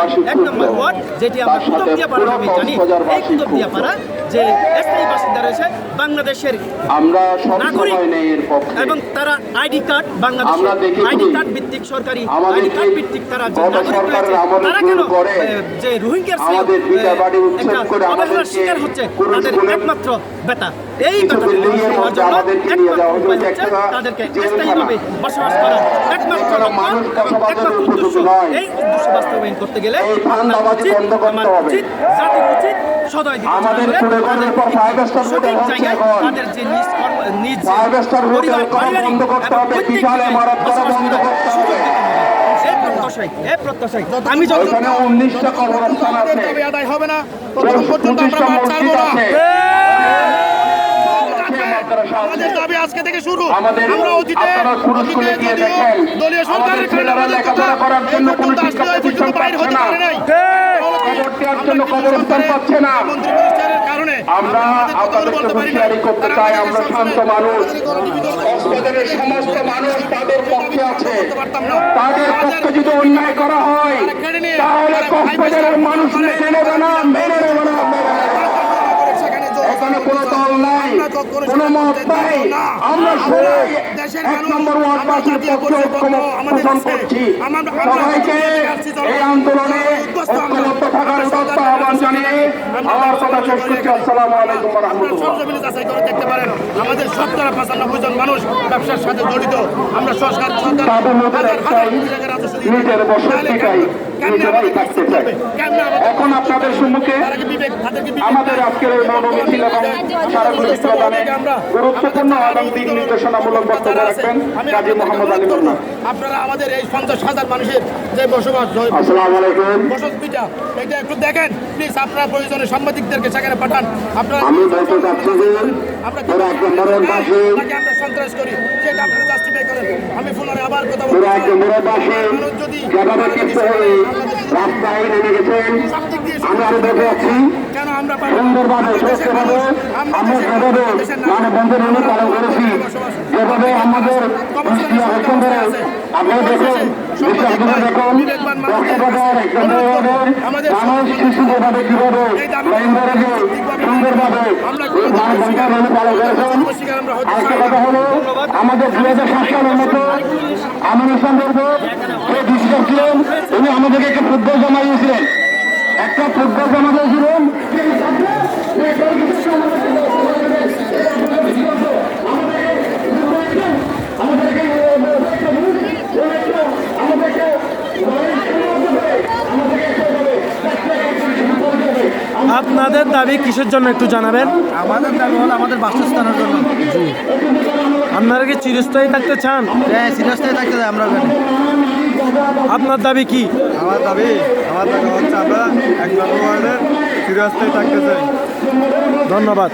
১ নম্বর word, যেটি আমরা কুতুবদিয়াপাড়া নামে জানি। এই কুতুবদিয়াপাড়া যে স্থায়ী বাসিন্দা রয়েছে বাংলাদেশের নাগরিক এবং তারা আইডি কার্ড, বাংলাদেশের আইডি কার্ড ভিত্তিক, সরকারি আইডি কার্ড ভিত্তিক তারা যে নাগরিক রয়েছে, তারা কেন যে রোহিঙ্গার একটা অবহেলার শিকার হচ্ছে? তাদের একমাত্র বেতা, এই বেতা হওয়ার জন্য একমাত্র উপায় হচ্ছে তাদেরকে স্থায়ীভাবে বসবাস করার একমাত্র উদ্দেশ্য। এই উদ্দেশ্য বাস্তবায়ন করতে গেলে জাতির উচিত সদয় দিকে সঠিক জায়গায় তাদের যে নিজ পরিবার, পারিবারিক বসবাস করার সুযোগ দিতে হবে। এই প্রত্যাশায় আমি যখন আদায় হবে না ততক্ষণ পর্যন্ত আমরা মাঠ ছাড়বো না। আমাদের দাবি আজকে থেকে শুরু। আমরা অতীতে দলীয় সরকারের কারণে আমাদের কথা বাইরে হতে পারে নাই। মন্ত্রী কারণে আমরা আপনাদেরকে হুঁশিয়ারি করতে চাই, আমরা শান্ত মানুষ, কক্সবাজারের সমস্ত মানুষ তাদের পক্ষে আছে। তাদের পক্ষে যদি অন্যায় করা হয় তাহলে কক্সবাজারের মানুষ মেনে নেবে না, মেনে নেবে না। এখানে কোনো দল নাই, কোনো মত নাই। আমরা সবাই ১ নম্বর ওয়ার্ডবাসীর পক্ষে ঐক্যমত পোষণ করছি। সবাইকে এই আন্দোলনে ঐক্যবদ্ধ থাকার উদাত্ত আহ্বান জানিয়ে আমার কথা শেষ করছি। আসসালামু আলাইকুম ওয়া রাহমাতুল্লাহ। দেখতে পারেন আমাদের ৯৫ জন মানুষ ব্যবসার সাথে জড়িত। আমরা সরকার নিজের বসত ঠিকাই নিজেরাই থাকতে চাই। এখন আপনাদের সম্মুখে আমাদের আজকের এই মনোমিছিল এবং সারাগুলি প্রদানে গুরুত্বপূর্ণ এবং দিক নির্দেশনামূলক বক্তব্য রাখবেন কাজী মোহাম্মদ আলী মোল্লা। আপনারা আমাদের এই ৫০,০০০ মানুষের যে বসবাস, আসসালামু আলাইকুম, বসতভিটা, এটা একটু দেখেন প্লিজ। আপনারা প্রয়োজনে সাংবাদিকদেরকে সেখানে পাঠান। আপনারা আমি বলতে চাচ্ছি যে আমরা সন্ত্রাস করি সেটা আপনারা জাস্টিফাই করেন। আমি পুনরায় আবার কথা বলছি, রাস্তায় নেমে গেছেন, আমরা দেখে আছি কেন আমরা সুন্দরভাবে সুস্থভাবে আমরা যেভাবে মানববন্ধন পালন করেছি, যেভাবে আমাদের আপনি দেখুন, বিশ্বাসগুলো দেখুন, কক্সবাজার মানুষ শিশুভাবে কিভাবে সুন্দরভাবে মানববন্ধন পালন করেছেন। আরেকটা কথা হলো, আমাদের ২০০৭ সালের মতো আমির সন্দর্ভ যে ডিসিশন ছিলেন, উনি আমাদেরকে একটা ফুটবল জমা দিয়েছিলেন, একটা ফুটবল জমা দিয়েছিলেন। আপনাদের দাবি কিসের জন্য একটু জানাবেন? আমাদের দাবি হলো আমাদের বাসস্থানের জন্য। আপনারা কি চিরস্থায়ী থাকতে চান? হ্যাঁ, চিরস্থায়ী থাকতে চাই আমরা ওখানে। আপনার দাবি কি? আমার দাবি হচ্ছে আমরা ১ নম্বর ওয়ার্ডের চিরস্থায়ী থাকতে চাই। ধন্যবাদ।